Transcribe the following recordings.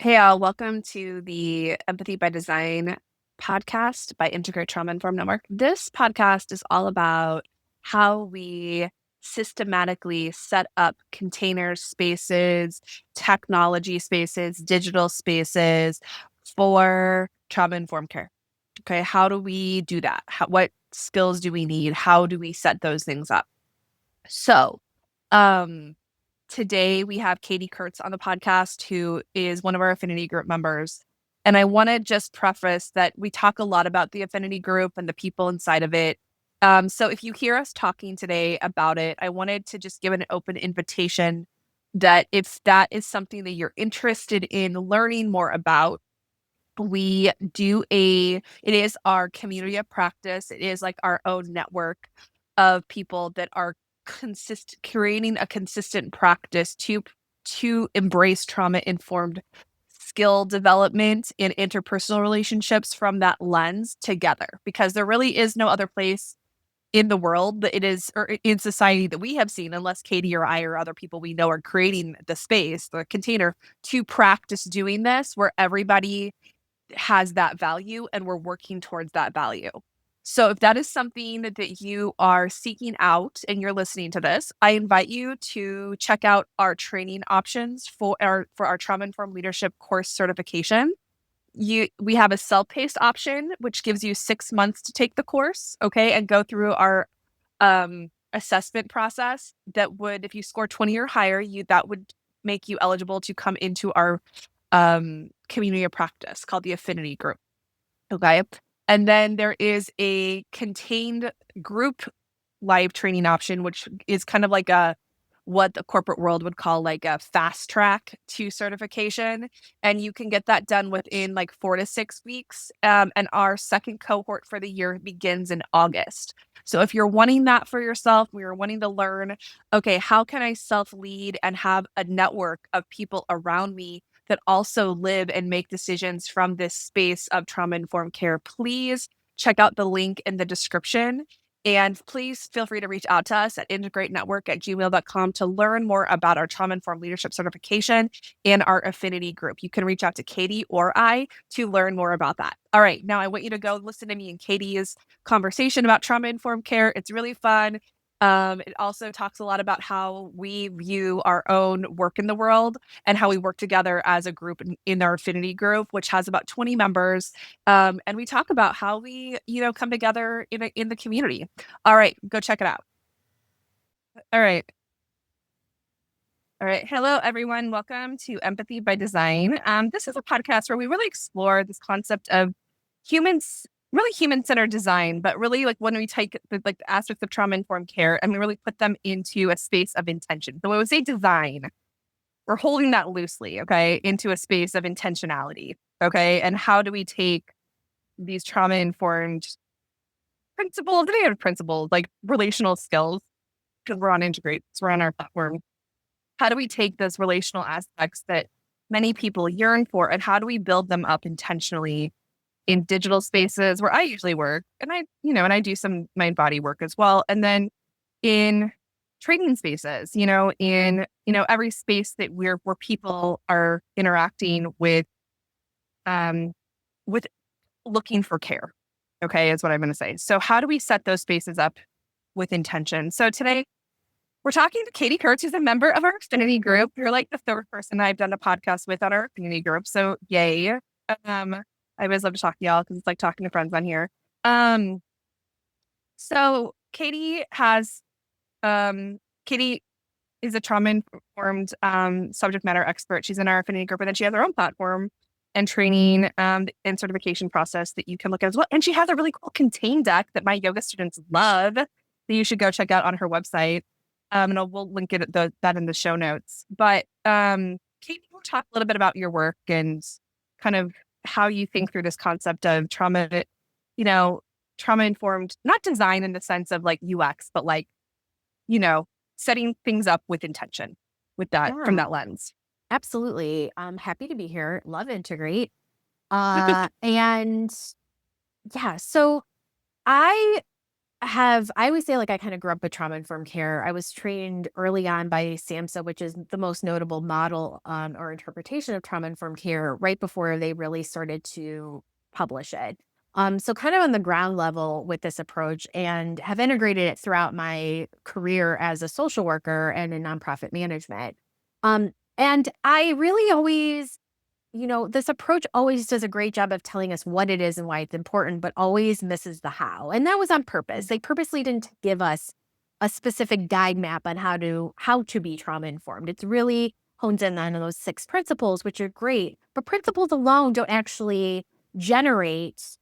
Hey, all, welcome to the Empathy by Design podcast by Integrate Trauma Informed Network. This podcast is all about how we systematically set up containers, spaces, technology spaces, digital spaces for trauma informed care. Okay, how do we do that? What skills do we need? How do we set those things up? So, um, today we have Katie Kurtz on the podcast, who is one of our affinity group members. And I want to just preface that we talk a lot about the affinity group and the people inside of it. So if you hear us talking today about it, I wanted to just give an open invitation that if that is something that you're interested in learning more about, it is our community of practice. It is like our own network of people that are creating a consistent practice to embrace trauma informed skill development in interpersonal relationships from that lens together, because there really is no other place in the world that it is, or in society that we have seen, unless Katie or I or other people we know are creating the space, the container to practice doing this, where everybody has that value and we're working towards that value. So if that is something that you are seeking out and you're listening to this, I invite you to check out our training options for our trauma informed leadership course certification. We have a self-paced option, which gives you 6 months to take the course, okay, and go through our assessment process. That would, if you score 20 or higher, that would make you eligible to come into our community of practice called the Affinity Group. Okay. And then there is a contained group live training option, which is kind of like what the corporate world would call like a fast track to certification. And you can get that done within like 4 to 6 weeks. And our second cohort for the year begins in August. So if you're wanting that for yourself, we are wanting to learn, okay, how can I self-lead and have a network of people around me that also live and make decisions from this space of trauma-informed care, please check out the link in the description. And please feel free to reach out to us at integratenetwork@gmail.com to learn more about our trauma-informed leadership certification and our affinity group. You can reach out to Katie or I to learn more about that. All right, now I want you to go listen to me and Katie's conversation about trauma-informed care. It's really fun. It also talks a lot about how we view our own work in the world and how we work together as a group in our affinity group, which has about 20 members. And we talk about how we, come together in the community. All right, go check it out. All right. All right. Hello, everyone. Welcome to Empathy by Design. This is a podcast where we really explore this concept of really human-centered design, but really like when we take the aspects of trauma-informed care and we really put them into a space of intention. So when we say design, we're holding that loosely, okay, into a space of intentionality, okay? And how do we take these trauma-informed principles, like relational skills, because we're on Integrate, so we're on our platform. How do we take those relational aspects that many people yearn for, and how do we build them up intentionally in digital spaces where I usually work, and I do some mind body work as well, and then in training spaces, every space that where people are interacting with looking for care. Okay, is what I'm going to say. So how do we set those spaces up with intention? So today we're talking to Katie Kurtz, who's a member of our affinity group. You're like the third person I've done a podcast with on our affinity group. So yay. I always love to talk to y'all because it's like talking to friends on here. So Katie is a trauma-informed subject matter expert. She's in our affinity group, and then she has her own platform and training and certification process that you can look at as well. And she has a really cool contain deck that my yoga students love that you should go check out on her website. And we'll link that in the show notes. But Katie, we'll talk a little bit about your work and kind of how you think through this concept of trauma-informed, not design in the sense of like UX, but like, setting things up with intention with that from Yeah, that lens. absolutely. I'm happy to be here. Love Integrate. And yeah, so I I always say like I kind of grew up with trauma informed care. I was trained early on by SAMHSA, which is the most notable model or interpretation of trauma informed care right before they really started to publish it. So kind of on the ground level with this approach and have integrated it throughout my career as a social worker and in nonprofit management. And I really always this approach always does a great job of telling us what it is and why it's important, but always misses the how. And that was on purpose. They purposely didn't give us a specific guide map on how to be trauma informed. It's really hones in on those 6 principles, which are great, but principles alone don't actually generate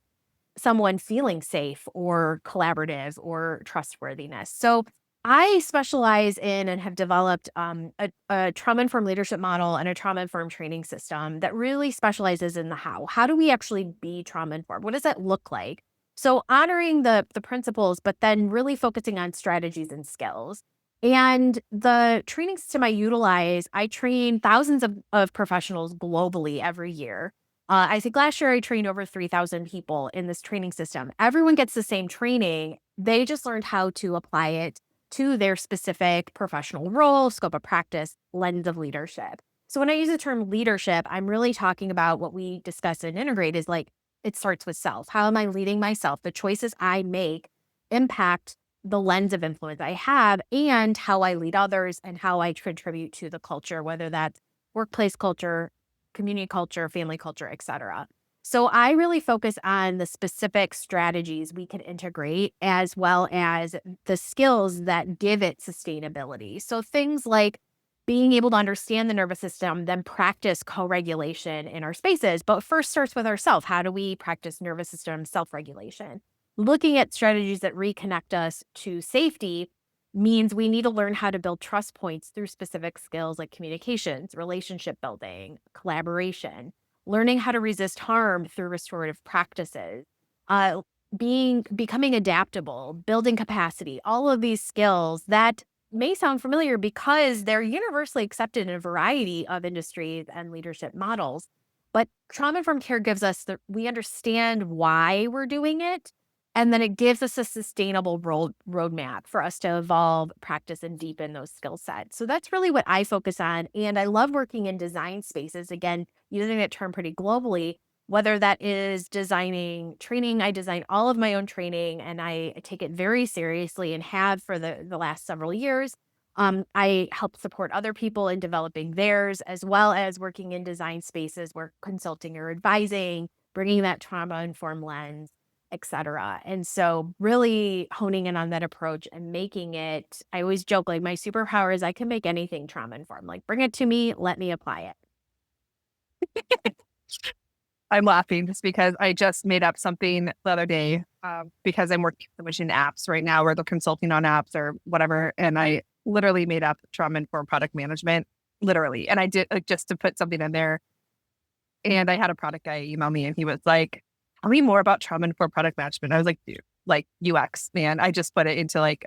someone feeling safe or collaborative or trustworthiness. So I specialize in and have developed a trauma informed leadership model and a trauma informed training system that really specializes in the how. How do we actually be trauma informed? What does that look like? So honoring the principles, but then really focusing on strategies and skills. And the training system I utilize, I train thousands of professionals globally every year. I think last year I trained over 3,000 people in this training system. Everyone gets the same training. They just learned how to apply it to their specific professional role, scope of practice, lens of leadership. So when I use the term leadership, I'm really talking about what we discuss and integrate is like it starts with self. How am I leading myself? The choices I make impact the lens of influence I have and how I lead others and how I contribute to the culture, whether that's workplace culture, community culture, family culture, et cetera. So I really focus on the specific strategies we can integrate as well as the skills that give it sustainability. So things like being able to understand the nervous system, then practice co-regulation in our spaces. But first starts with ourselves. How do we practice nervous system self-regulation? Looking at strategies that reconnect us to safety means we need to learn how to build trust points through specific skills like communications, relationship building, collaboration, learning how to resist harm through restorative practices, uh, becoming adaptable, building capacity, all of these skills that may sound familiar because they're universally accepted in a variety of industries and leadership models. But trauma informed care gives us we understand why we're doing it. And then it gives us a sustainable roadmap for us to evolve, practice, and deepen those skill sets. So that's really what I focus on. And I love working in design spaces. Again, using that term pretty globally, whether that is designing training, I design all of my own training and I take it very seriously and have for the last several years. I help support other people in developing theirs, as well as working in design spaces where consulting or advising, bringing that trauma informed lens, et cetera. And so really honing in on that approach and making it, I always joke like my superpower is I can make anything trauma informed. Like bring it to me, let me apply it. I'm laughing just because I just made up something the other day because I'm working with in apps right now where they're consulting on apps or whatever. And I literally made up trauma informed product management, literally. And I did like just to put something in there. And I had a product guy email me and he was like, tell me more about trauma informed product management. I was like, dude, like UX, man. I just put it into like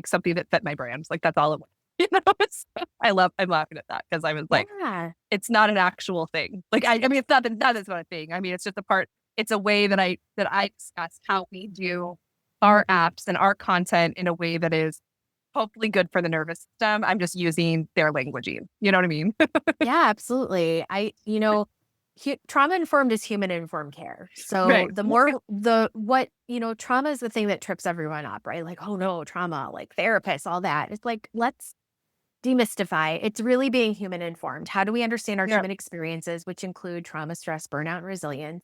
something that fit my brand. Like that's all it was. You know, I'm laughing at that because I was like, Yeah. it's not an actual thing. Like I mean, it's not that it's not a thing. I mean, it's just a part. It's a way that I discuss how we do our apps and our content in a way that is hopefully good for the nervous system. I'm just using their languaging. You know what I mean? Yeah, absolutely. Trauma informed is human informed care. So Right. the more the what, trauma is the thing that trips everyone up, right? Like, oh no, trauma, like therapists, all that. It's like, let's demystify. It's really being human informed. How do we understand our Yeah. human experiences, which include trauma, stress, burnout, and resilience?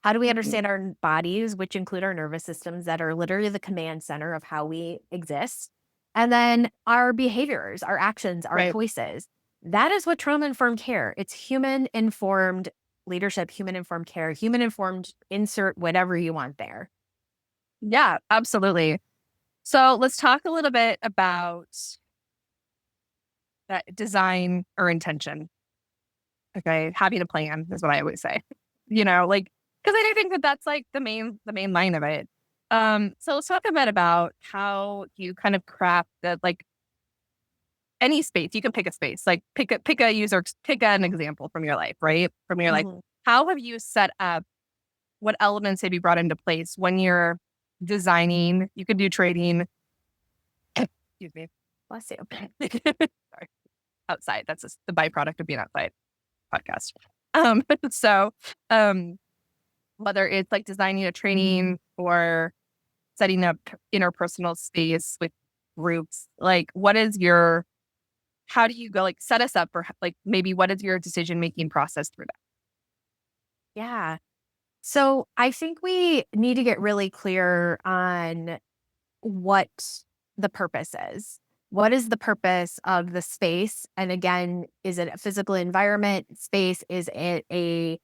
How do we Mhm. understand our bodies, which include our nervous systems that are literally the command center of how we exist? And then our behaviors, our actions, our Right. choices. That is what trauma informed care. It's human informed leadership, human informed care, human informed insert whatever you want there. Yeah, absolutely. So let's talk a little bit about that design or intention. Okay. Having a plan is what I always say, like, because I do think that that's like the main line of it. So let's talk a bit about how you kind of craft that, like any space. You can pick a space, like pick an example from your life, right? From your life. Mhm. How have you set up what elements have you brought into place when you're designing, you could do training. Excuse me. Bless you. Sorry. Outside. That's just the byproduct of being outside podcast. So um whether it's like designing a training or setting up interpersonal space with groups, like what is your how do you go like set us up or like maybe what is your decision making process through that? Yeah. So I think we need to get really clear on what the purpose is. What is the purpose of the space? And again, is it a physical environment space? Is it a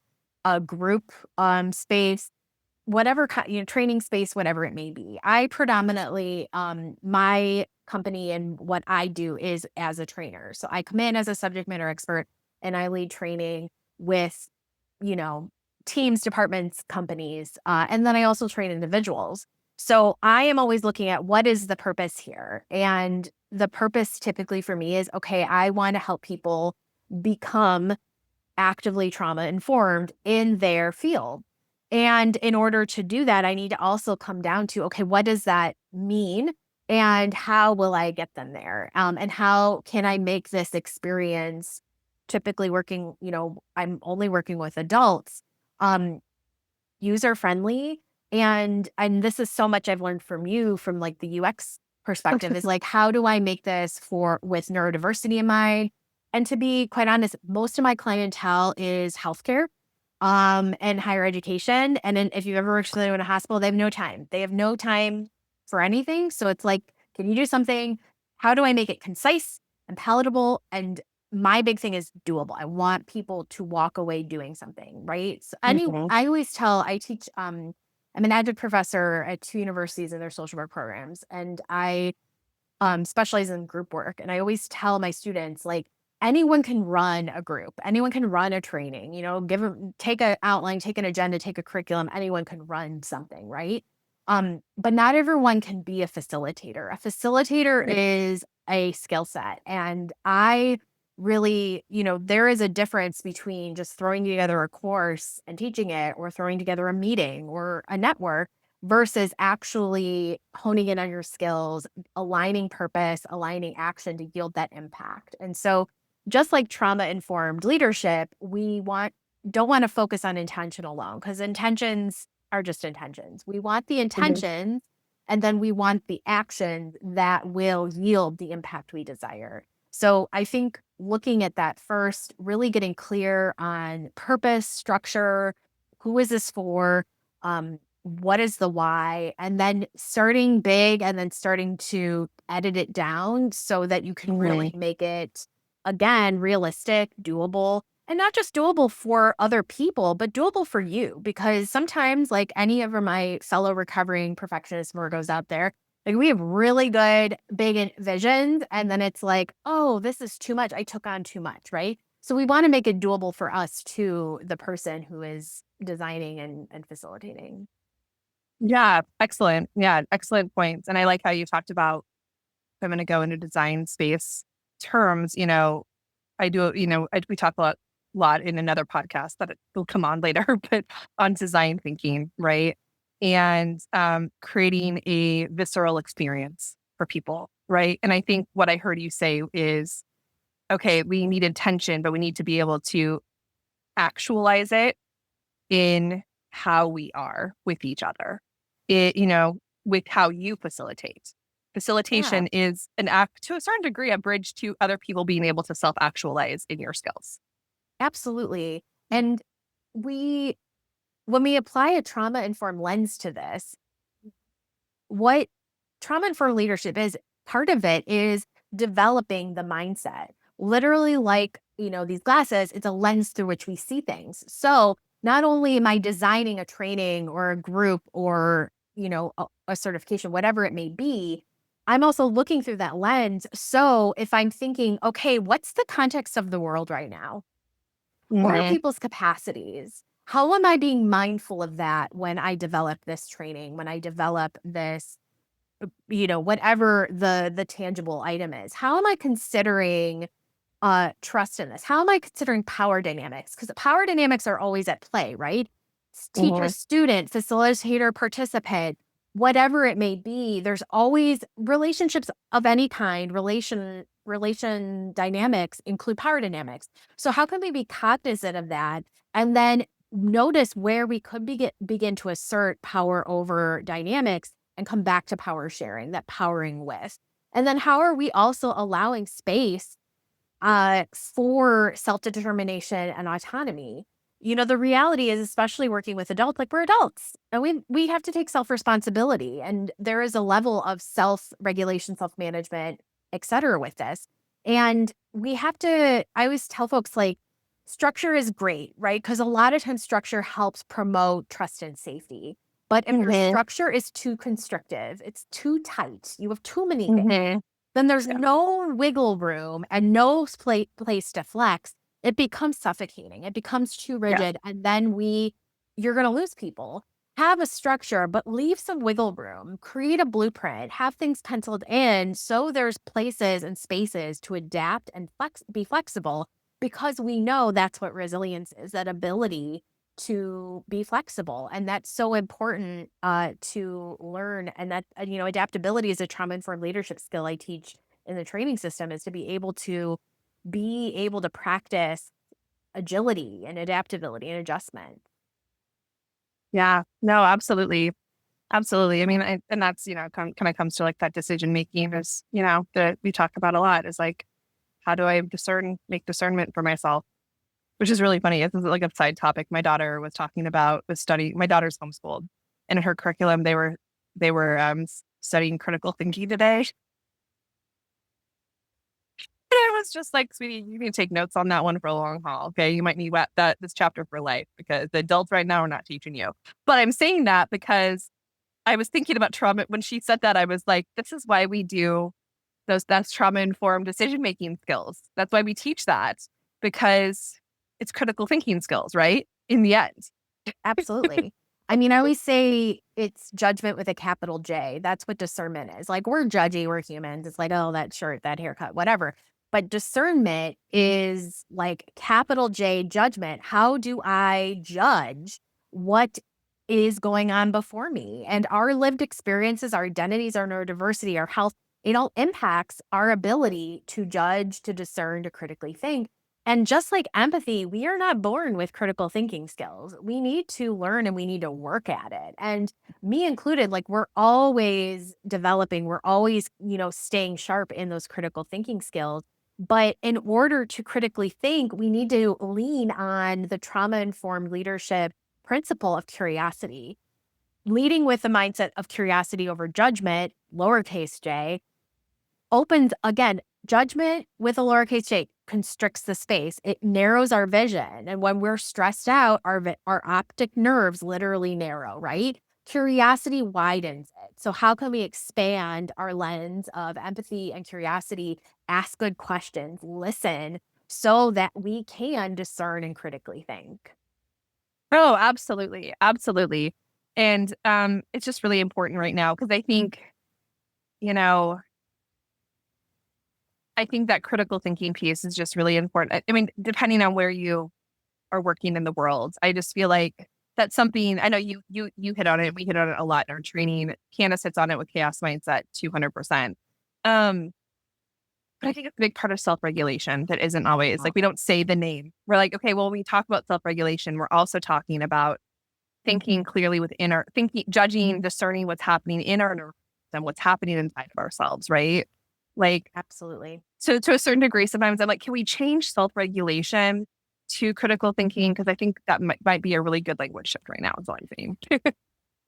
group space? Whatever training space, whatever it may be. I predominantly my company and what I do is as a trainer. So I come in as a subject matter expert and I lead training with, you know, teams, departments, companies, and then I also train individuals. So I am always looking at what is the purpose here, and the purpose typically for me is okay. I want to help people become actively trauma informed in their field. And in order to do that, I need to also come down to, okay, what does that mean? And how will I get them there? And how can I make this experience typically working, I'm only working with adults, um, user friendly. And this is so much I've learned from you from like the UX perspective is like, how do I make this for with neurodiversity in mind? And to be quite honest, most of my clientele is healthcare and higher education. And then if you've ever worked with anyone in a hospital, they have no time. They have no time for anything. So it's like, can you do something? How do I make it concise and palatable? And my big thing is doable. I want people to walk away doing something, right? So Mhm. I always tell, I teach, I'm an adjunct professor at 2 universities in their social work programs, and I specialize in group work. And I always tell my students, like, anyone can run a group, anyone can run a training, take an outline, take an agenda, take a curriculum, anyone can run something, right? But not everyone can be a facilitator. A facilitator is a skill set. And I really, there is a difference between just throwing together a course and teaching it or throwing together a meeting or a network versus actually honing in on your skills, aligning purpose, aligning action to yield that impact. And so just like trauma informed leadership, we don't want to focus on intention alone because intentions are just intentions. We want the Mhm. intentions and then we want the action that will yield the impact we desire. So I think looking at that first, really getting clear on purpose, structure, who is this for? What is the why? And then starting big and then starting to edit it down so that you can Mhm. really make it, again, realistic, doable, and not just doable for other people, but doable for you. Because sometimes, like any of my fellow recovering perfectionist Virgos out there, like we have really good, big visions. And then it's like, oh, this is too much. I took on too much, right? So we want to make it doable for us too, the person who is designing and facilitating. Yeah, excellent. Yeah, excellent points. And I like how you talked about if I'm going to go into design space terms, I do, we talk a lot in another podcast that will come on later, but on design thinking, right? And creating a visceral experience for people, right? And I think what I heard you say is, okay, we need intention, but we need to be able to actualize it in how we are with each other. With how you facilitate. Yeah, Facilitation is an act to a certain degree, a bridge to other people being able to self actualize in your skills. absolutely. And we, when we apply a trauma informed lens to this, what trauma informed leadership is, part of it is developing the mindset. Literally, like, these glasses, it's a lens through which we see things. So not only am I designing a training or a group or, a certification, whatever it may be, I'm also looking through that lens. So if I'm thinking, okay, what's the context of the world right now? What are Mhm. people's capacities? How am I being mindful of that when I develop this training, when I develop this, whatever the tangible item is? How am I considering trust in this? How am I considering power dynamics? Because the power dynamics are always at play, right? Teacher, Mhm. student, facilitator, participant. whatever it may be, there's always relationships of any kind, relation dynamics include power dynamics. So how can we be cognizant of that and then notice where we could begin to assert power over dynamics and come back to power sharing, that powering with. And then how are we also allowing space for self-determination and autonomy? The reality is, especially working with adults, like we're adults and we have to take self-responsibility. And there is a level of self-regulation, self-management, et cetera, with this. And we have to, I always tell folks like structure is great, right? Because a lot of times structure helps promote trust and safety. But if your Mhm. structure is too constrictive, it's too tight, you have too many things, Mhm. then there's Yeah. no wiggle room and no place to flex. It becomes suffocating. It becomes too Yeah. rigid. And then you're going to lose people. Have a structure, but leave some wiggle room. Create a blueprint. Have things penciled in so there's places and spaces to adapt and be flexible because we know that's what resilience is, that ability to be flexible. And that's so important to learn. And that, adaptability is a trauma informed leadership skill I teach in the training system, is to be able to practice agility and adaptability and adjustment. Yeah. No, absolutely. Absolutely. I mean, and that's, kind of comes to like that decision making is, that we talk about a lot is like, how do I make discernment for myself? Which is really funny. This is like a side topic. My daughter was talking about the study. My daughter's homeschooled, and in her curriculum, they were studying critical thinking today. And I was just like, sweetie, you need to take notes on that one for a long haul. Okay. You might need this chapter for life because the adults right now are not teaching you. But I'm saying that because I was thinking about trauma. When she said that, I was like, this is why we do that's trauma informed decision making skills. That's why we teach that because it's critical thinking skills, right? In the end. Absolutely. I mean, I always say it's judgment with a capital J. That's what discernment is. Like we're judgy, we're humans. It's like, oh, that shirt, that haircut, whatever. But discernment is like capital J judgment. How do I judge what is going on before me? And our lived experiences, our identities, our neurodiversity, our health, it all impacts our ability to judge, to discern, to critically think. And just like empathy, we are not born with critical thinking skills. We need to learn and we need to work at it. And me included, like we're always developing, we're always, staying sharp in those critical thinking skills. But in order to critically think, we need to lean on the trauma informed leadership principle of curiosity, leading with the mindset of curiosity over judgment, lowercase j, opens again, judgment with a lowercase j constricts the space. It narrows our vision. And when we're stressed out, our optic nerves literally narrow, right? Curiosity widens it. So how can we expand our lens of empathy and curiosity, ask good questions, listen so that we can discern and critically think? Oh, absolutely. Absolutely. And it's just really important right now because you know, I think that critical thinking piece is just really important. I mean, depending on where you are working in the world, I just feel like that's something I know you hit on it. We hit on it a lot in our training. Candace hits on it with chaos mindset 200%. Um, but I think it's a big part of self-regulation that isn't always like we don't say the name. We're like, okay, well, when we talk about self-regulation, we're also talking about thinking clearly within our thinking, judging, discerning what's happening in our nervous system, what's happening inside of ourselves, right? Like, Absolutely. so to a certain degree, sometimes I'm like, can we change self-regulation to critical thinking? Because I think that might be a really good language shift right now, is all I'm saying.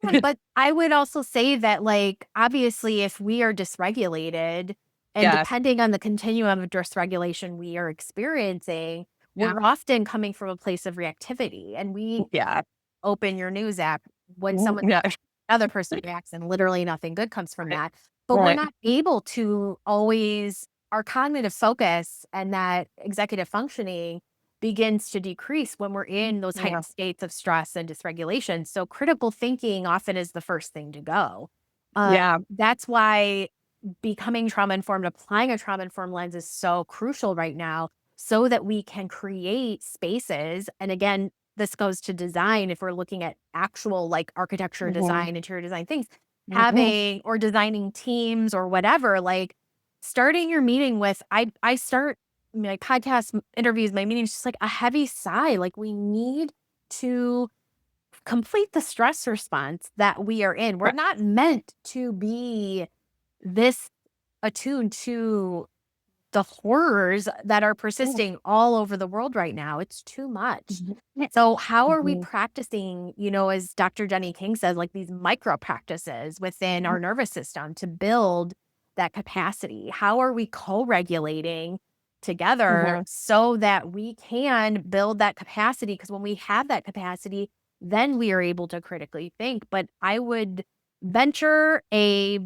Yeah, but I would also say that, like, obviously, if we are dysregulated and Yeah. depending on the continuum of dysregulation we are experiencing, Yeah. we're often coming from a place of reactivity. And we Yeah. open your news app when someone, Yeah. other person reacts, and literally nothing good comes from Right. that. But we're Right. not able to always, our cognitive focus and that executive functioning begins to decrease when we're in those Yeah. heightened states of stress and dysregulation. So critical thinking often is the first thing to go. Yeah. That's why becoming trauma informed, applying a trauma informed lens is so crucial right now so that we can create spaces. And again, this goes to design. If we're looking at actual like architecture, Mhm. design, interior design things, Mhm. having or designing teams or whatever, like starting your meeting with I start my podcast interviews, my meetings just like a heavy sigh. Like we need to complete the stress response that we are in. We're Right. not meant to be this attuned to the horrors that are Yeah. persisting all over the world right now. It's too much. Mhm. Yeah. So how are we Mhm. practicing, as Dr. Jenny King says, like these micro practices within our nervous system to build that capacity? How are we co-regulating together Mhm. so that we can build that capacity? Because when we have that capacity, then we are able to critically think. But I would venture a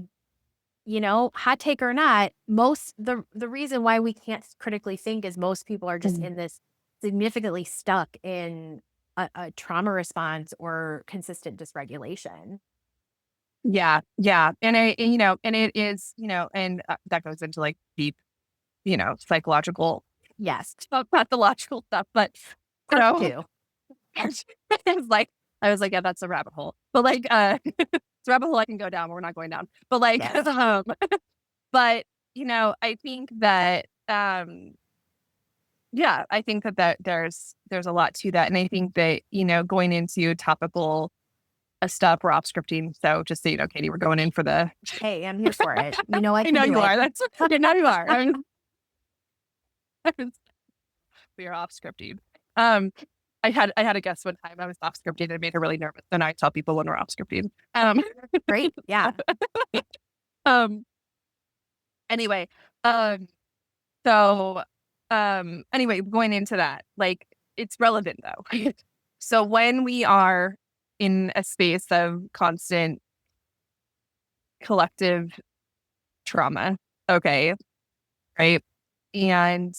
hot take or not, most the reason why we can't critically think is most people are just Mhm. in this significantly stuck in a trauma response or consistent dysregulation. Yeah, yeah, and it is, and that goes into like deep, psychological Yes, stuff, pathological stuff, but you part know, two. it's like I was like, yeah, that's a rabbit hole, but like, it's a rabbit hole I can go down, but we're not going down, but like, Yes. but I think that, yeah, I think that there's a lot to that, and I think that going into topical stuff, we're off scripting, so just so you know, Katie, we're going in for the. Hey, I'm here for it. You know I I can know do you it. are. That's okay. Now you are. We are off scripting. Um, I had a guest one time. I was off scripting and it made her really nervous. And I tell people when we're off scripting. Great. Yeah. Um. Anyway. Um. So. Anyway, going into that, like it's relevant though. So when we are in a space of constant collective trauma, okay, right, and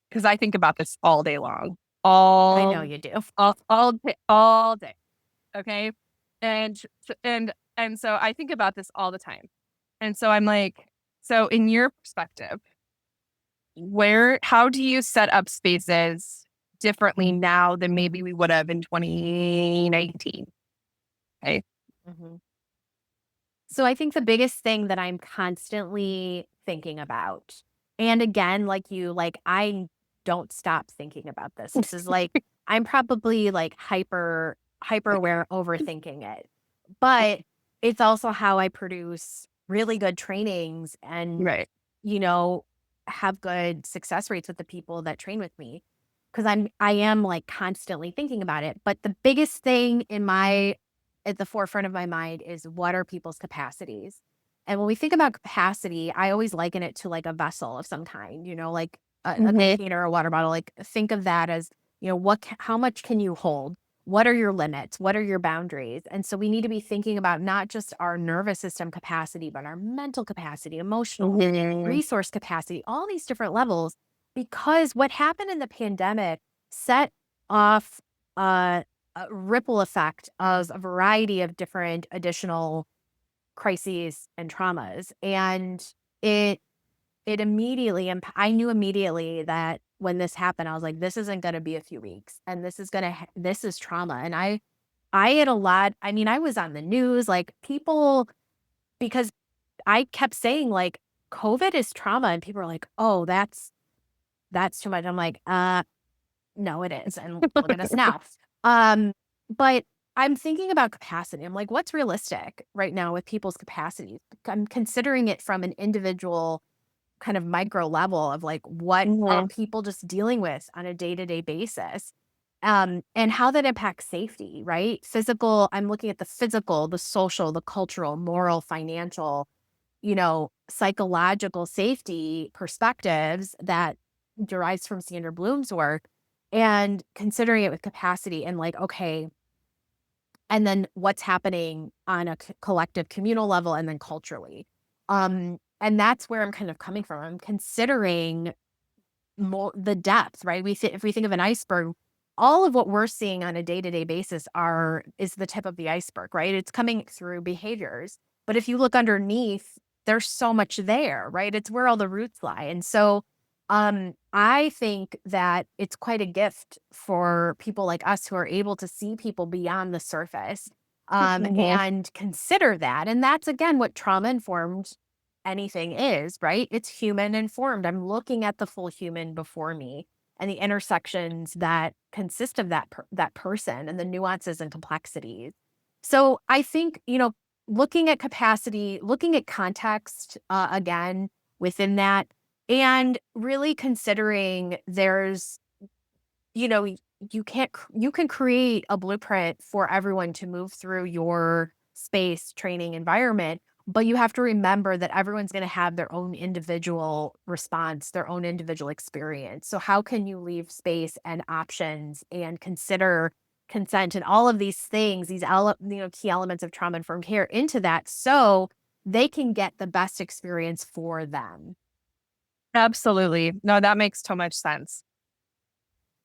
because I think about this all day long, I know all, you do. all day. Okay. And so I think about this all the time. And so I'm like, so in your perspective, how do you set up spaces differently now than maybe we would have in 2019? Okay. Mhm. So I think the biggest thing that I'm constantly thinking about, and again, like you, like I don't stop thinking about this. This is like I'm probably like hyper aware, overthinking it. But it's also how I produce really good trainings and, Right. you know, have good success rates with the people that train with me. Cause I am like constantly thinking about it. But the biggest thing at the forefront of my mind is what are people's capacities? And when we think about capacity, I always liken it to like a vessel of some kind, like a Hmm. container, a water bottle. Like think of that as, how much can you hold? What are your limits? What are your boundaries? And so we need to be thinking about not just our nervous system capacity, but our mental capacity, emotional, Hmm. resource capacity, all these different levels. Because what happened in the pandemic set off a ripple effect of a variety of different additional crises and traumas. And it it immediately I knew immediately that when this happened, I was like, this isn't going to be a few weeks, and this is trauma. And I had a lot. I mean, I was on the news, like people, because I kept saying like COVID is trauma, and people are like, oh, that's too much. I'm like, no, it is. And look at us now. Um, but I'm thinking about capacity. I'm like, what's realistic right now with people's capacities? I'm considering it from an individual kind of micro level of like, what are Hmm. people just dealing with on a day to day basis? And how that impacts safety, right? I'm looking at the physical, the social, the cultural, moral, financial, psychological safety perspectives that derives from Sandra Bloom's work and considering it with capacity and like, okay, and then what's happening on a collective communal level and then culturally. And that's where I'm kind of coming from. I'm considering more the depth, right? If we think of an iceberg, all of what we're seeing on a day-to-day basis is the tip of the iceberg, right? It's coming through behaviors. But if you look underneath, there's so much there, right? It's where all the roots lie. And so I think that it's quite a gift for people like us who are able to see people beyond the surface. Mhm. and consider that. And that's again what trauma informed anything is, right? It's human informed. I'm looking at the full human before me and the intersections that consist of that person and the nuances and complexities. So I think, looking at capacity, looking at context again within that, and really considering there's, you know, you can create a blueprint for everyone to move through your space training environment, but you have to remember that everyone's going to have their own individual response, their own individual experience. So how can you leave space and options and consider consent and all of these things, key elements of trauma informed care into that so they can get the best experience for them. Absolutely. No, that makes so much sense.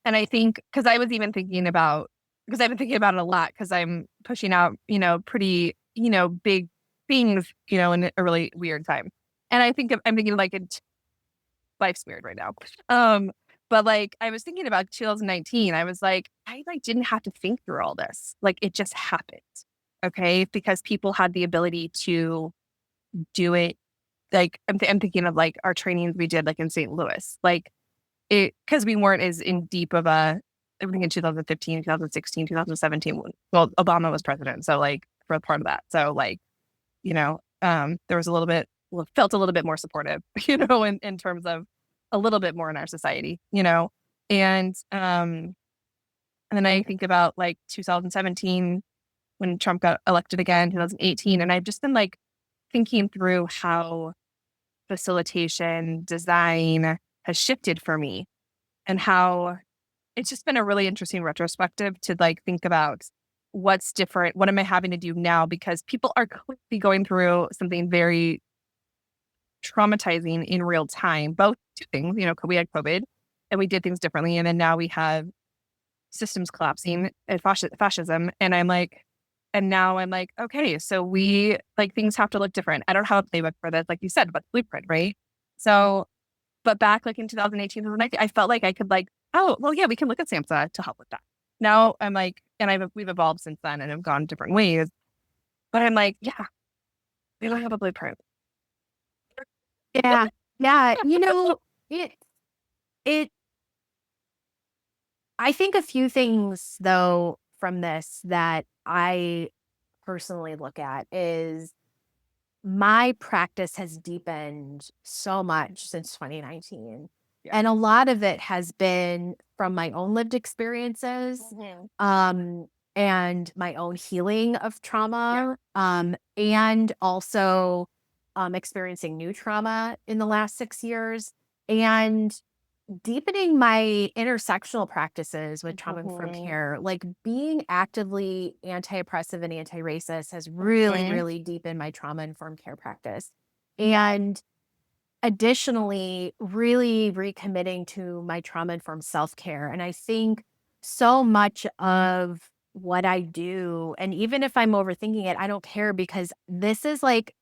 And I think because I was even thinking about because I've been thinking about it a lot because I'm pushing out, pretty, big things, in a really weird time. And I'm thinking like life's weird right now. Um, but like I was thinking about 2019, I was like, I like didn't have to think through all this. Like it just happened. Okay. Because people had the ability to do it. Like I'm thinking of like our trainings we did like in St. Louis. Like it because we weren't as in deep of a everything in 2015, 2016, 2017. Well, Obama was president, so like for part of that. So like, there was a little bit felt a little bit more supportive, in terms of a little bit more in our society, and then I think about like 2017 when Trump got elected again, 2018, and I've just been like thinking through how facilitation design has shifted for me and how it's just been a really interesting retrospective to like think about what's different. What am I having to do now? Because people are clearly going through something very traumatizing in real time. Both two things, we had COVID and we did things differently. And then now we have systems collapsing and fascism. And now I'm like, okay, so we like things have to look different. I don't have a playbook for this, like you said, but blueprint, right? So but back like in 2018, 2019, I felt like I could like, oh, well, yeah, we can look at SAMHSA to help with that. Now I'm like, and we've evolved since then and have gone different ways. But I'm like, yeah, we don't have a blueprint. Yeah. Yeah. It, it, I think a few things though from this that I personally look at is my practice has deepened so much since 2019. Yeah. And a lot of it has been from my own lived experiences, Mhm. um, and my own healing of Yeah. trauma, and also experiencing new trauma in the last 6 years. And deepening my intersectional practices with trauma informed Mhm. care, like being actively anti oppressive and anti racist, has really, Mhm. really deepened my trauma informed care practice. And additionally, really recommitting to my trauma informed self care. And I think so much of what I do, and even if I'm overthinking it, I don't care because this is like,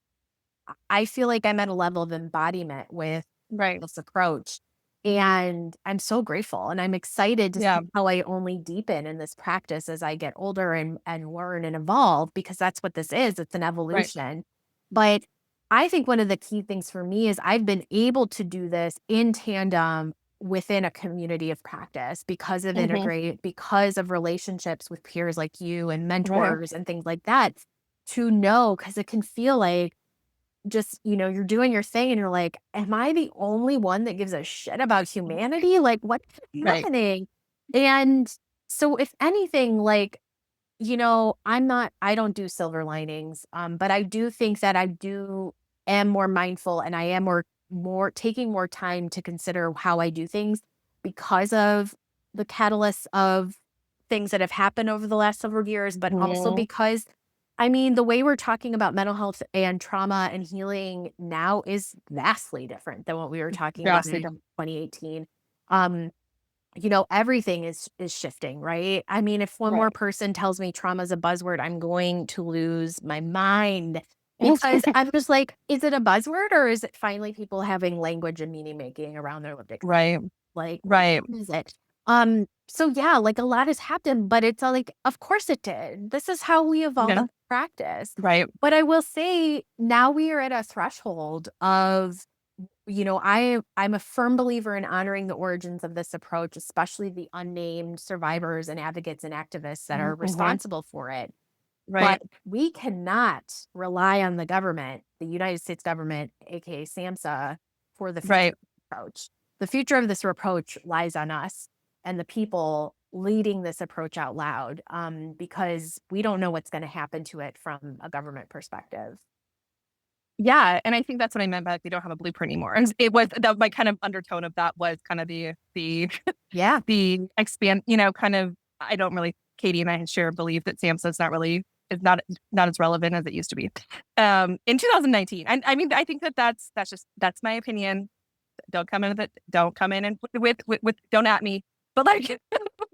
I feel like I'm at a level of embodiment with Right. this approach. And I'm so grateful and I'm excited to Yeah. see how I only deepen in this practice as I get older and learn and evolve because that's what this is. It's an Right. evolution. But I think one of the key things for me is I've been able to do this in tandem within a community of practice Mhm. because of relationships with peers like you and Right. mentors and things like that to know because it can feel like just, you're doing your thing and you're like, "Am I the only one that gives a shit about humanity? Like, what's Right. happening?" And so if anything, like, I don't do silver linings, but I do think that am more mindful and I am more taking more time to consider how I do things because of the catalysts of things that have happened over the last several years, but also Mhm. because I mean, the way we're talking about mental health and trauma and healing now is vastly different than what we were talking about Vastly in different. 2018. Um, everything is shifting, right? I mean, if one more Right. person tells me trauma is a buzzword, I'm going to lose my mind because I'm just like, is it a buzzword or is it finally people having language and meaning making around their lived experience? Right. Like, what Right. is it? So yeah, like a lot has happened, but it's all like, of course it did. This is how we evolved Yeah. practice. Right. But I will say now we are at a threshold of, I'm a firm believer in honoring the origins of this approach, especially the unnamed survivors and advocates and activists that are Mm-hmm. responsible for it. But Right. we cannot rely on the government, the United States government, aka SAMHSA, for the future Right. of this approach. The future of this approach lies on us and the people leading this approach out loud, because we don't know what's going to happen to it from a government perspective. Yeah, and I think that's what I meant by like we don't have a blueprint anymore. And it was that my kind of undertone of that was kind of the Yeah. the expand, kind of I don't really Katie and I share a belief that SAMHSA is not as relevant as it used to be. In 2019. And I mean I think that's my opinion. Don't come in and with don't at me. But like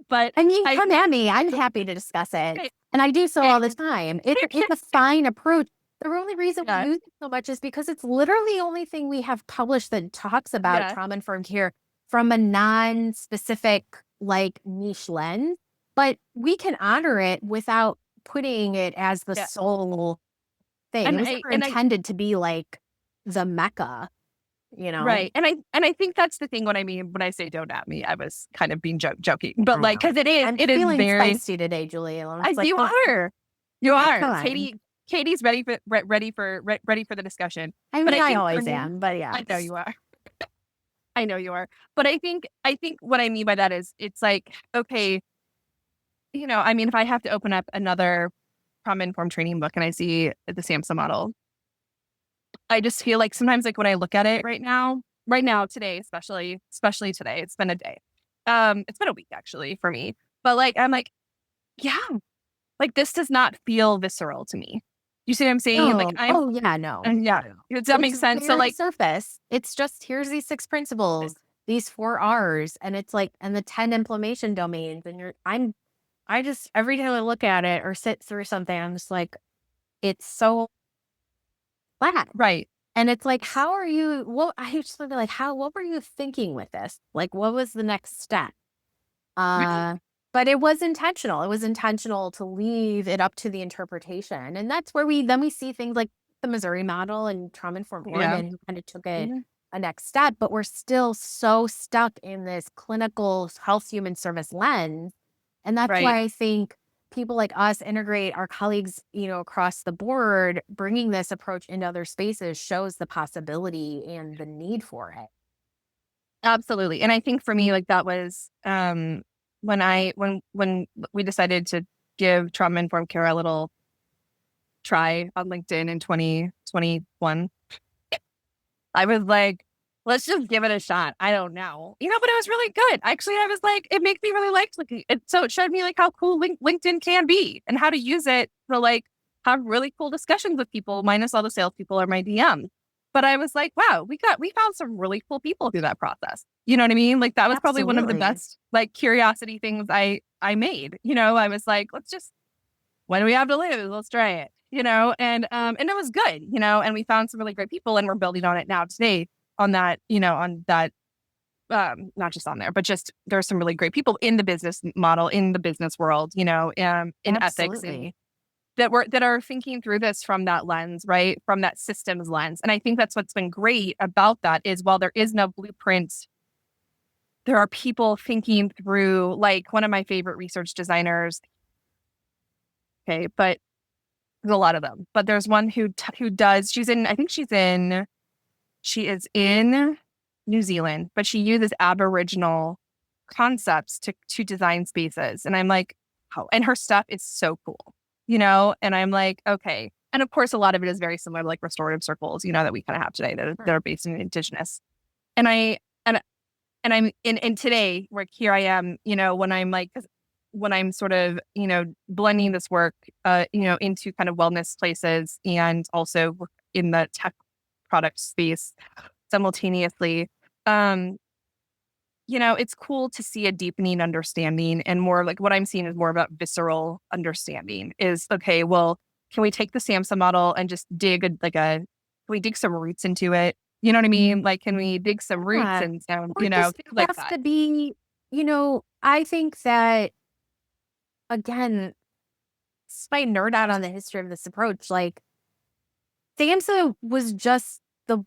but I mean, I come at me. I'm happy to discuss it. okay, And I do so all okay, the time. It's a fine approach. The only reason we yeah, use it so much is because it's literally the only thing we have published that talks about yeah, trauma informed care from a non-specific, like niche lens. But we can honor it without putting it as the yeah. sole thing. It was never And I intended to be like the mecca, you know? right. And I think that's the thing when I mean when I say don't at me, I was kind of being joking. But I like know. cuz I'm it is feeling very spicy today, Julia. I'm I just like, you oh, are. You come are. on. Katie's ready for the discussion. I But mean, I I think for always me, am, but yeah. I know you are. I know you are. But I think what I mean by that is it's like okay, I mean if I have to open up another trauma informed training book and I see the SAMHSA model, I just feel like sometimes like when I look at it right now today, especially today, it's been a day. It's been a week actually for me. But like I'm like, yeah, like this does not feel visceral to me. You see what I'm saying? Like No. Oh, yeah, no. and yeah, No. does that It's make sense? So very like surface. It's just here's these 6 principles, these 4 R's, and it's like and the 10 implementation domains, and I just every time I look at it or sit through something, I'm just like, it's so flat. right. And it's like, how are you what I used to be like, how what were you thinking with this? Like, what was the next step? Uh, but it was intentional. It was intentional to leave it up to the interpretation. And that's where we see things like the Missouri model and trauma informed Yeah. Oregon who kind of took it Mhm. a next step, but we're still so stuck in this clinical health human service lens. And that's Right. why I think people like us integrate our colleagues, across the board, bringing this approach into other spaces shows the possibility and the need for it. Absolutely. And I think for me, like that was when we decided to give trauma informed care a little try on LinkedIn in 2021. I was like, let's just give it a shot. I don't know. But it was really good. Actually, I was like, it makes me really like looking. So it showed me like how cool LinkedIn can be and how to use it to like have really cool discussions with people, minus all the salespeople or my DM. But I was like, wow, we found some really cool people through that process. You know what I mean? Like that was probably one of the Absolutely. best like curiosity things I made. I was like, let's just what do we have to lose? Let's try it, and it was good, and we found some really great people and we're building on it now today on that, not just on there, but just there's some really great people in the business model, in the business world, in ethics and Absolutely. that are thinking through this from that lens, right? From that systems lens. And I think that's what's been great about that is while there is no blueprint, there are people thinking through like one of my favorite research designers. Okay, but there's a lot of them, but there's one who does. I think she is in New Zealand, but she uses Aboriginal concepts to design spaces, and I'm like, oh, and her stuff is so cool, and I'm like, okay, and of course, a lot of it is very similar to like restorative circles, that we kind of have today that are based in Indigenous, and I and I'm in today where here I am, when I'm like, 'cause when I'm sort of, blending this work, into kind of wellness places and also in the tech product space simultaneously. Um, it's cool to see a deepening understanding and more like what I'm seeing is more about visceral understanding is okay, well, can we take the SAMHSA model and just can we dig some roots into it? You know what I mean? Like, can we dig some roots Yeah. and Or things just like have that? to be, you know, I think that, again, despite nerd out on the history of this approach, like SAMHSA was just the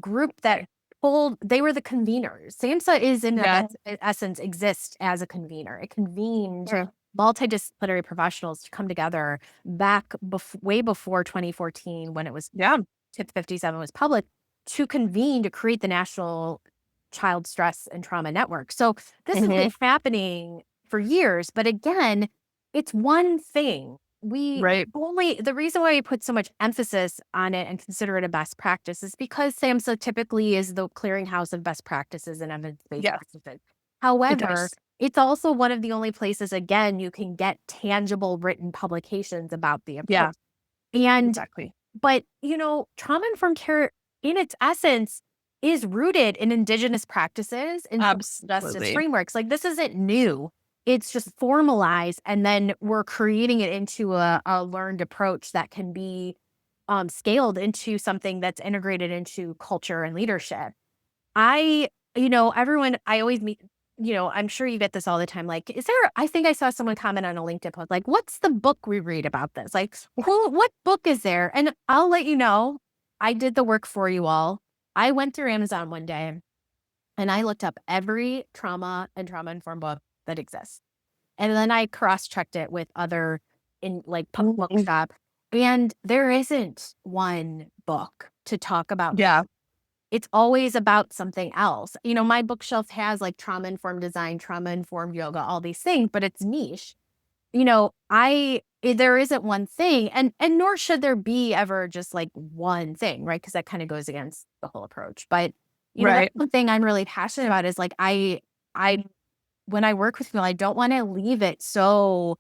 group that pulled, they were the conveners. SAMHSA is Yeah. in essence exists as a convener. It convened Sure. multidisciplinary professionals to come together back way before 2014 when it was Yeah. TIP 57 was public, to convene to create the National Child Stress and Trauma Network. So this has Hmm. been happening for years, but again, it's one thing. We Right. only, the reason why we put so much emphasis on it and consider it a best practice is because SAMHSA typically is the clearinghouse of best practices and evidence-based Yes, practices. it However, does. it's also one of the only places, again, you can get tangible written publications about the approach. Yeah, And exactly. but, trauma-informed care in its essence is rooted in indigenous practices and social justice Absolutely. frameworks. Like, this isn't new. It's just formalized, and then we're creating it into a learned approach that can be scaled into something that's integrated into culture and leadership. I everyone I always meet, I'm sure you get this all the time. Like, I think I saw someone comment on a LinkedIn post, like, what's the book we read about this? Like, what book is there? And I'll let you know, I did the work for you all. I went through Amazon one day and I looked up every trauma informed book that exists. And then I cross-checked it with other in like Mhm. bookshop. And there isn't one book to talk about. Yeah, It's always about something else. My bookshelf has like trauma-informed design, trauma-informed yoga, all these things, but it's niche. There isn't one thing, and nor should there be ever just like one thing, right? Because that kind of goes against the whole approach. But that's right. one thing I'm really passionate about is like I when I work with people, I don't want to leave it so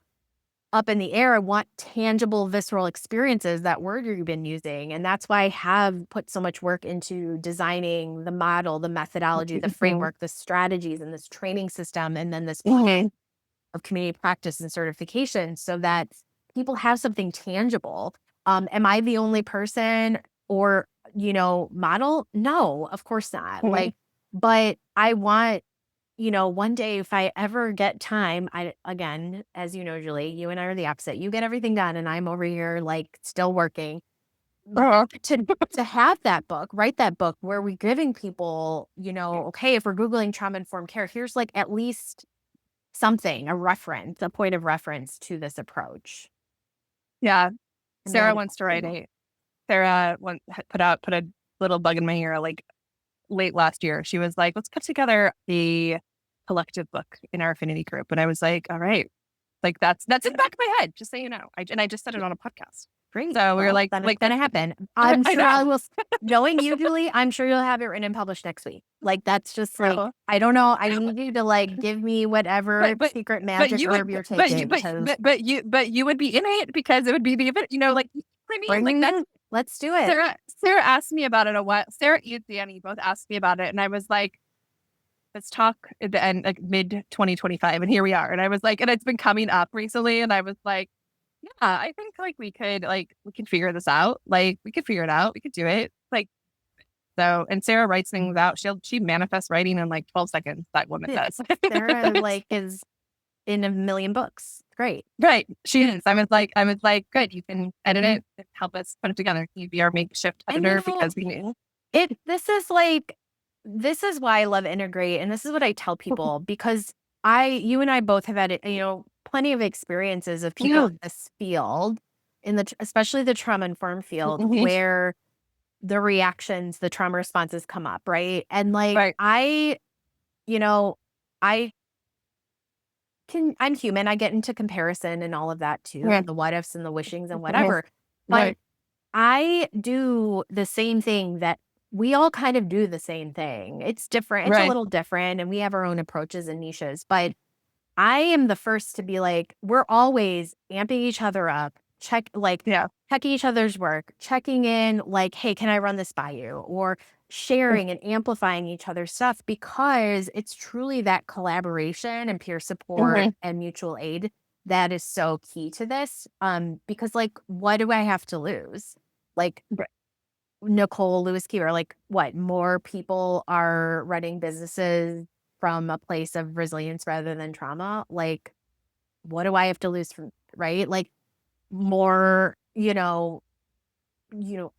up in the air. I want tangible, visceral experiences, that word you've been using. And that's why I have put so much work into designing the model, the methodology, the Mhm. framework, the strategies, and this training system, and then this Mhm. of community practice and certification so that people have something tangible. Am I the only person or, model? No, of course not. Mhm. But I want, one day if I ever get time, again, as you know, Julie, you and I are the opposite. You get everything done and I'm over here like still working. Uh-huh. To have that book, write that book where we're giving people, okay, if we're Googling trauma informed care, here's like at least something, a reference, a point of reference to this approach. Yeah, And that Sarah is wants to write valuable. a Sarah put a little bug in my ear like late last year. She was like, "Let's put together a collective book in our affinity group," and I was like, "All right." Like that's in the back of my head, just so you know. I just said it on a podcast. Great. So we were Well, then it's like gonna let's. happen. I'm I sure I know. will knowing you, Julie, I'm sure you'll have it written and published next week. Like, that's just like, So, I don't know. I need you to like give me whatever but but secret but magic you would herb you're taking because but you would be in it because it would be the event. Like you know what I mean. bring Like me that's in. Let's do it. Sarah asked me about it a while. Sarah and Danny both asked me about it, and I was like, let's talk at the end, like mid 2025, and here we are. And I was like, and it's been coming up recently, and I was like, yeah, I think like we could figure this out. Like we could figure it out. We could do it. Like so. And Sarah writes things out. She manifests writing in like 12 seconds. That woman Yeah. does. Sarah like is in a million books. Great. Right. She is. I was like, good, you can edit it and help us put it together. Can you be our makeshift And editor because we need it this is why I love integrate, and this is what I tell people because you and I both have had, plenty of experiences of people yeah. in this field, especially the trauma informed field, Mhm. where the reactions, the trauma responses come up, right? And like Right. you know, I I'm human. I get into comparison and all of that too, Yeah. and the what ifs and the wishings and Mhm. whatever. But Right. I do the same thing that we all kind of do the same thing. It's different. It's a Right. little different and we have our own approaches and niches, but I am the first to be like, we're always amping each other up, Yeah. checking each other's work, checking in, like, hey, can I run this by you? Or sharing and amplifying each other's stuff because it's truly that collaboration and peer support Mhm. and mutual aid that is so key to this. Because like, what do I have to lose? Like Right. Nicole Lewis Keever, like what more people are running businesses from a place of resilience rather than trauma, like, what do I have to lose from, right? Like more,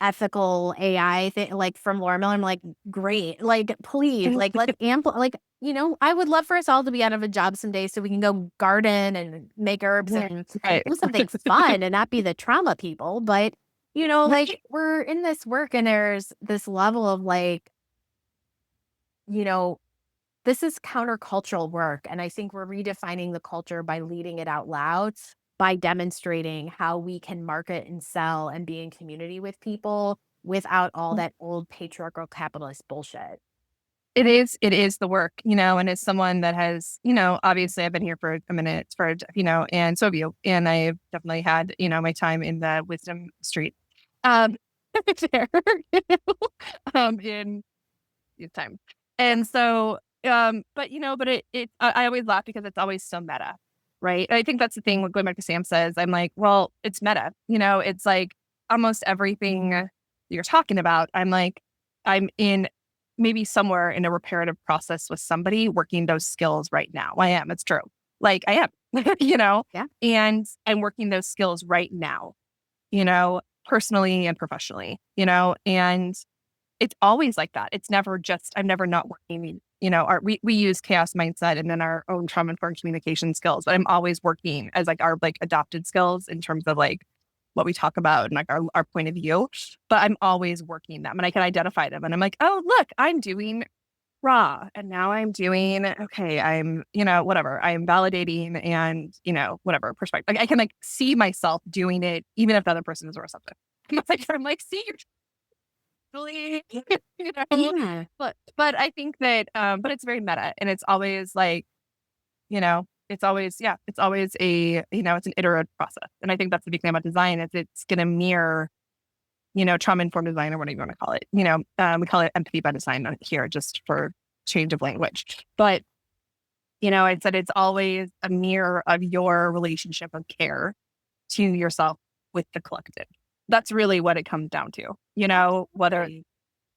ethical AI thing, like from Laura Miller. I'm like, great. Like, please, like, let's like, I would love for us all to be out of a job someday so we can go garden and make herbs and Right. do something fun and not be the trauma people. But, like we're in this work and there's this level of like, you know, this is countercultural work, and I think we're redefining the culture by leading it out loud, by demonstrating how we can market and sell and be in community with people without all that old patriarchal capitalist bullshit. It is the work, and as someone that has, obviously I've been here for a minute and so have you. And I've definitely had, my time in the wisdom street. Um, there, in this time. And so, but I always laugh because it's always so meta, right? I think that's the thing with going back to Sam says, I'm like, well, it's meta, it's like almost everything you're talking about. I'm like, I'm in maybe somewhere in a reparative process with somebody working those skills right now. I am, it's true. Like I am, Yeah. and I'm working those skills right now, personally and professionally, and it's always like that. It's never just, I'm never not working, we use chaos mindset and then our own trauma informed communication skills, but I'm always working as like our like adopted skills in terms of like what we talk about and like our point of view, but I'm always working them and I can identify them. And I'm like, oh, look, I'm doing raw and now I'm doing, okay, I'm, whatever, I'm validating and, whatever perspective. Like I can like see myself doing it, even if the other person is receptive. I'm like, see, you're really, Yeah. but I think that but it's very meta and it's always like, it's always a, it's an iterative process. And I think that's the big thing about design is it's gonna mirror, trauma informed design or whatever you want to call it. We call it empathy by design here just for change of language. But I said it's always a mirror of your relationship of care to yourself with the collective. That's really what it comes down to, whether Absolutely.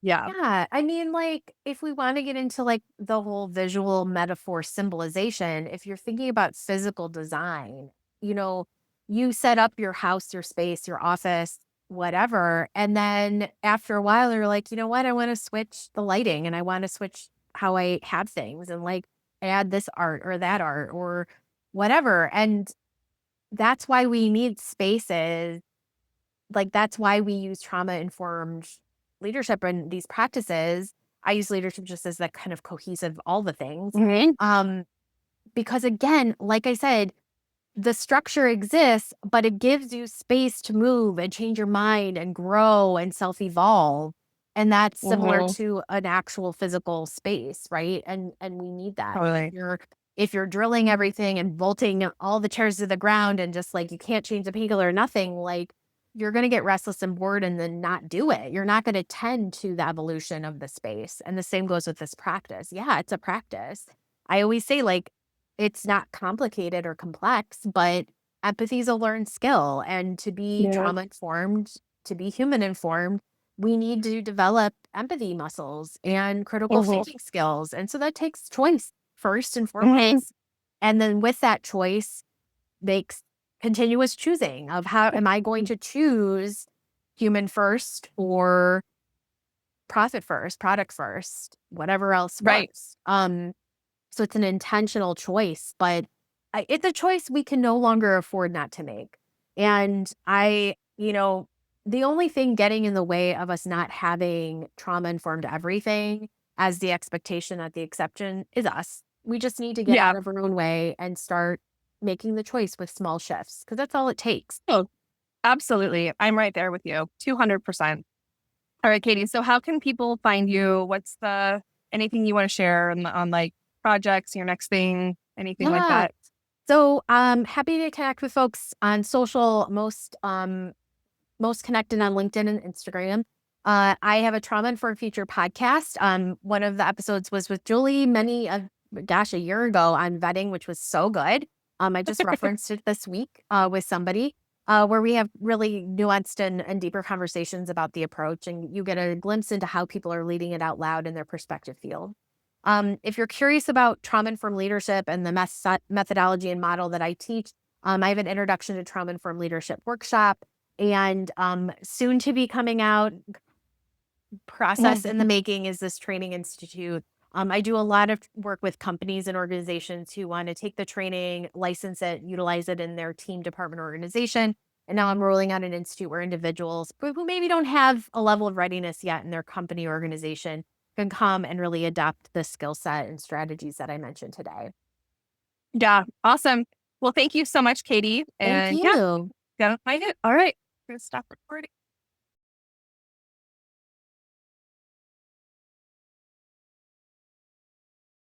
yeah. Yeah, I mean, like, if we want to get into like the whole visual metaphor symbolization, if you're thinking about physical design, you know, you set up your house, your space, your office, whatever. And then after a while, you're like, you know what? I want to switch the lighting and I want to switch how I have things and like add this art or that art or whatever. And that's why we need spaces, like, that's why we use trauma-informed leadership and these practices. I use leadership just as that kind of cohesive all the things. Mhm. Um, because again, like I said, the structure exists, but it gives you space to move and change your mind and grow and self-evolve. And that's similar Mhm. to an actual physical space, right? And we need that. Totally. If you're drilling everything and bolting all the chairs to the ground and just like you can't change the panel or nothing, like you're going to get restless and bored and then not do it. You're not going to tend to the evolution of the space. And the same goes with this practice. Yeah, it's a practice. I always say, like, it's not complicated or complex, but empathy is a learned skill. And to be Yeah. trauma informed, to be human informed, we need to develop empathy muscles and critical Mhm. thinking skills. And so that takes choice first and Mhm. foremost. And then with that choice makes continuous choosing of how am I going to choose human first or profit first, product first, whatever else Right. works. So it's an intentional choice, but it's a choice we can no longer afford not to make. And the only thing getting in the way of us not having trauma informed everything as the expectation at the exception is us. We just need to get Yeah. out of our own way and start making the choice with small shifts because that's all it takes. Oh, absolutely. I'm right there with you. 200%. All right, Katie. So how can people find you? What's the anything you want to share on like projects, your next thing, anything like Yeah. that? So happy to connect with folks on social, most connected on LinkedIn and Instagram. I have a Trauma Informed Future podcast. One of the episodes was with Julie a year ago on vetting, which was so good. I just referenced it this week with somebody where we have really nuanced and deeper conversations about the approach, and you get a glimpse into how people are leading it out loud in their perspective field. If you're curious about trauma-informed leadership and the methodology and model that I teach, I have an introduction to trauma-informed leadership workshop, and soon to be coming out, process in the making, is this training institute. I do a lot of work with companies and organizations who want to take the training, license it, utilize it in their team, department, organization. And now I'm rolling out an institute where individuals who maybe don't have a level of readiness yet in their company or organization can come and really adopt the skill set and strategies that I mentioned today. Yeah, awesome. Well, thank you so much, Katie. Thank And yeah, you. gotta find it. All right, I'm gonna stop recording.